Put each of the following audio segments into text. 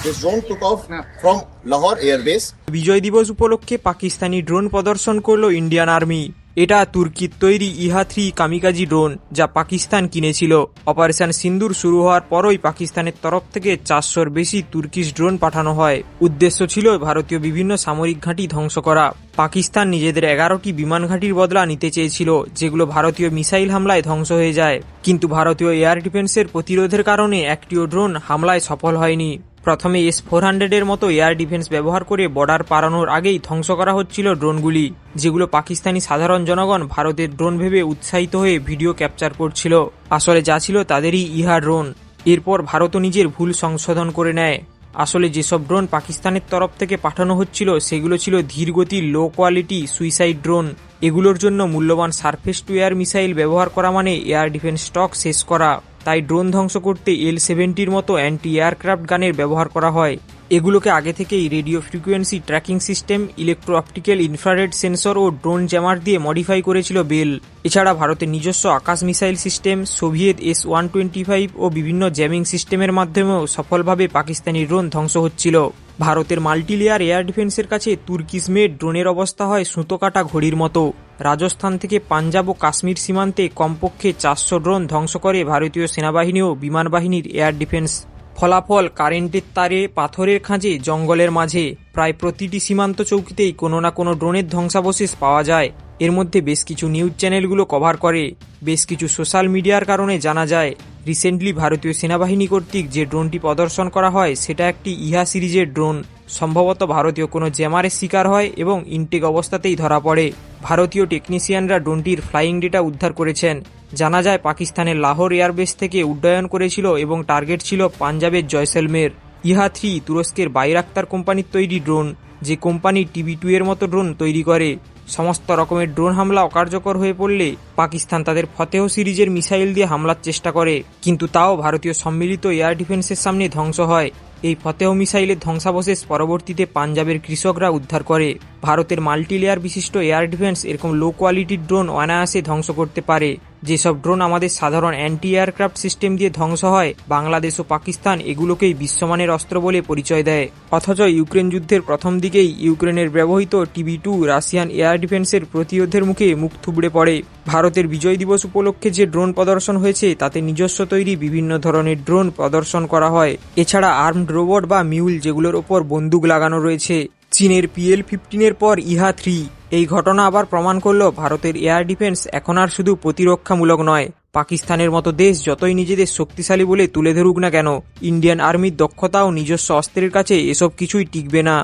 This drone took off from Lahore Air Base. বিজয় দিবস উপলক্ষে Pakistani drone প্রদর্শন করল ইন্ডিয়ান আর্মি। এটা তুর্কির তৈরি ইহা-3 কামিকাজি ড্রোন, যা পাকিস্তান কিনেছিল। অপারেশন সিন্দুর শুরু হওয়ার পরই পাকিস্তানের তরফ থেকে 400-র বেশি তুর্কিশ ড্রোন পাঠানো হয়। উদ্দেশ্য ছিল ভারতীয় বিভিন্ন সামরিক ঘাঁটি ধ্বংস করা। পাকিস্তান নিজেদের 11টি বিমান ঘাঁটির বদলা নিতে চেয়েছিল, যেগুলো ভারতীয় মিসাইল হামলায় ধ্বংস হয়ে যায়। কিন্তু ভারতীয় এয়ার ডিফেন্সের প্রতিরোধের কারণে একটিও ড্রোন হামলায় সফল হয়নি। প্রথমে S-400-এর মতো এয়ার ডিফেন্স ব্যবহার করে বর্ডার পারানোর আগেই ধ্বংস করা হচ্ছিল ড্রোনগুলি, যেগুলো পাকিস্তানি সাধারণ জনগণ ভারতের ড্রোন ভেবে উৎসাহিত হয়ে ভিডিও ক্যাপচার করছিল। আসলে যা ছিল তাদেরই ইহা ড্রোন। এরপর ভারতও নিজের ভুল সংশোধন করে নেয়। আসলে যেসব ড্রোন পাকিস্তানের তরফ থেকে পাঠানো হচ্ছিল সেগুলো ছিল ধীরগতির লো কোয়ালিটি সুইসাইড ড্রোন। এগুলোর জন্য মূল্যবান সারফেস টু এয়ার মিসাইল ব্যবহার করা মানে এয়ার ডিফেন্স স্টক শেষ করা। তাই ড্রোন ধ্বংস করতে L-70-র মতো অ্যান্টি এয়ারক্রাফট গানের ব্যবহার করা হয়। এগুলোকে আগে থেকেই radio frequency tracking system, electro optical infrared sensor ও ড্রোন জ্যামার দিয়ে মডিফাই করেছিল বেল। এছাড়া ভারতের নিজস্ব Akash missile system, Soviet S-125 ও বিভিন্ন জ্যামিং সিস্টেমের মাধ্যমেও সফলভাবে পাকিস্তানি ড্রোন ধ্বংস হচ্ছিল। ভারতের মাল্টিলেয়ার এয়ার ডিফেন্সের কাছে তুর্কিশ মেড ড্রোনের অবস্থা হয় সুতো কাটা ঘড়ির মতো। রাজস্থান থেকে পাঞ্জাব ও কাশ্মীর সীমান্তে কমপক্ষে 400 ড্রোন ধ্বংস করে ভারতীয় সেনাবাহিনী ও বিমান বাহিনীর এয়ার ডিফেন্স। ফলাফল কারেন্টের তারে, পাথরের খাঁজে, জঙ্গলের মাঝে প্রায় প্রতিটি সীমান্ত চৌকিতেই কোনো না কোনো ড্রোনের ধ্বংসাবশেষ পাওয়া যায়। এর মধ্যে বেশ কিছু নিউজ চ্যানেলগুলো কভার করে, বেশ কিছু সোশ্যাল মিডিয়ার কারণে জানা যায়। রিসেন্টলি ভারতীয় সেনাবাহিনী কর্তৃক যে ড্রোনটি প্রদর্শন করা হয় সেটা একটি ইহা সিরিজের ড্রোন। সম্ভবত ভারতীয় কোনো জ্যামারের শিকার হয় এবং ইনটেক অবস্থাতেই ধরা পড়ে। ভারতীয় টেকনিশিয়ানরা ড্রোনটির ফ্লাইং ডেটা উদ্ধার করেছেন। জানা যায় পাকিস্তানের লাহোর এয়ারবেস থেকে উড্ডয়ন করেছিল এবং টার্গেট ছিল পাঞ্জাবের জয়সলমের। ইহা-3 তুরস্কের বাইরাক্তার কোম্পানির তৈরি ড্রোন, যে কোম্পানি TB2 এর মতো ড্রোন তৈরি করে। সমস্ত রকমের ড্রোন হামলা অকার্যকর হয়ে পড়লে পাকিস্তান তাদের ফতেহ সিরিজের মিসাইল দিয়ে হামলার চেষ্টা করে, কিন্তু তাও ভারতীয় সম্মিলিত এয়ার ডিফেন্সের সামনে ধ্বংস হয়। এই ফতেহ মিসাইলের ধ্বংসাবশেষ পরবর্তীতে পাঞ্জাবের কৃষকরা উদ্ধার করে। ভারতের মাল্টিলেয়ার বিশিষ্ট এয়ার ডিফেন্স এরকম লো কোয়ালিটির ড্রোন অনায়াসে ধ্বংস করতে পারে। যেসব ড্রোন আমাদের সাধারণ অ্যান্টি এয়ারক্রাফট সিস্টেম দিয়ে ধ্বংস হয়, বাংলাদেশ ও পাকিস্তান এগুলোকেই বিশ্বমানের অস্ত্র বলে পরিচয় দেয়। অথচ ইউক্রেন যুদ্ধের প্রথম দিকেই ইউক্রেনের ব্যবহৃত TB2 রাশিয়ান এয়ার ডিফেন্সের প্রতিরোধের মুখে মুখ থুবড়ে পড়ে। ভারতের বিজয় দিবস উপলক্ষে যে ড্রোন প্রদর্শন হয়েছে তাতে নিজস্ব তৈরি বিভিন্ন ধরনের ড্রোন প্রদর্শন করা হয়। এছাড়া আর্মড রোবট বা মিউল, যেগুলোর ওপর বন্দুক লাগানো রয়েছে। চীনের PL-15-এর পর ইহা-3। এই ঘটনা আবার প্রমাণ করল ভারতের এয়ার ডিফেন্স এখন আর শুধু প্রতিরক্ষামূলক নয়। পাকিস্তানের মতো দেশ যতই নিজেদের শক্তিশালী বলে তুলে ধরুক না কেন, ইন্ডিয়ান আর্মির দক্ষতা ও নিজস্ব অস্ত্রের কাছে এসব কিছুই টিকবে না।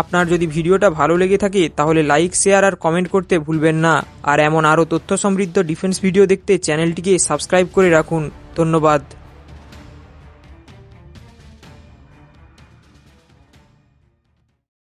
আপনার যদি ভিডিওটা ভালো লেগে থাকে তাহলে লাইক, শেয়ার আর কমেন্ট করতে ভুলবেন না। আর এমন আরও তথ্য সমৃদ্ধ ডিফেন্স ভিডিও দেখতে চ্যানেলটিকে সাবস্ক্রাইব করে রাখুন। ধন্যবাদ।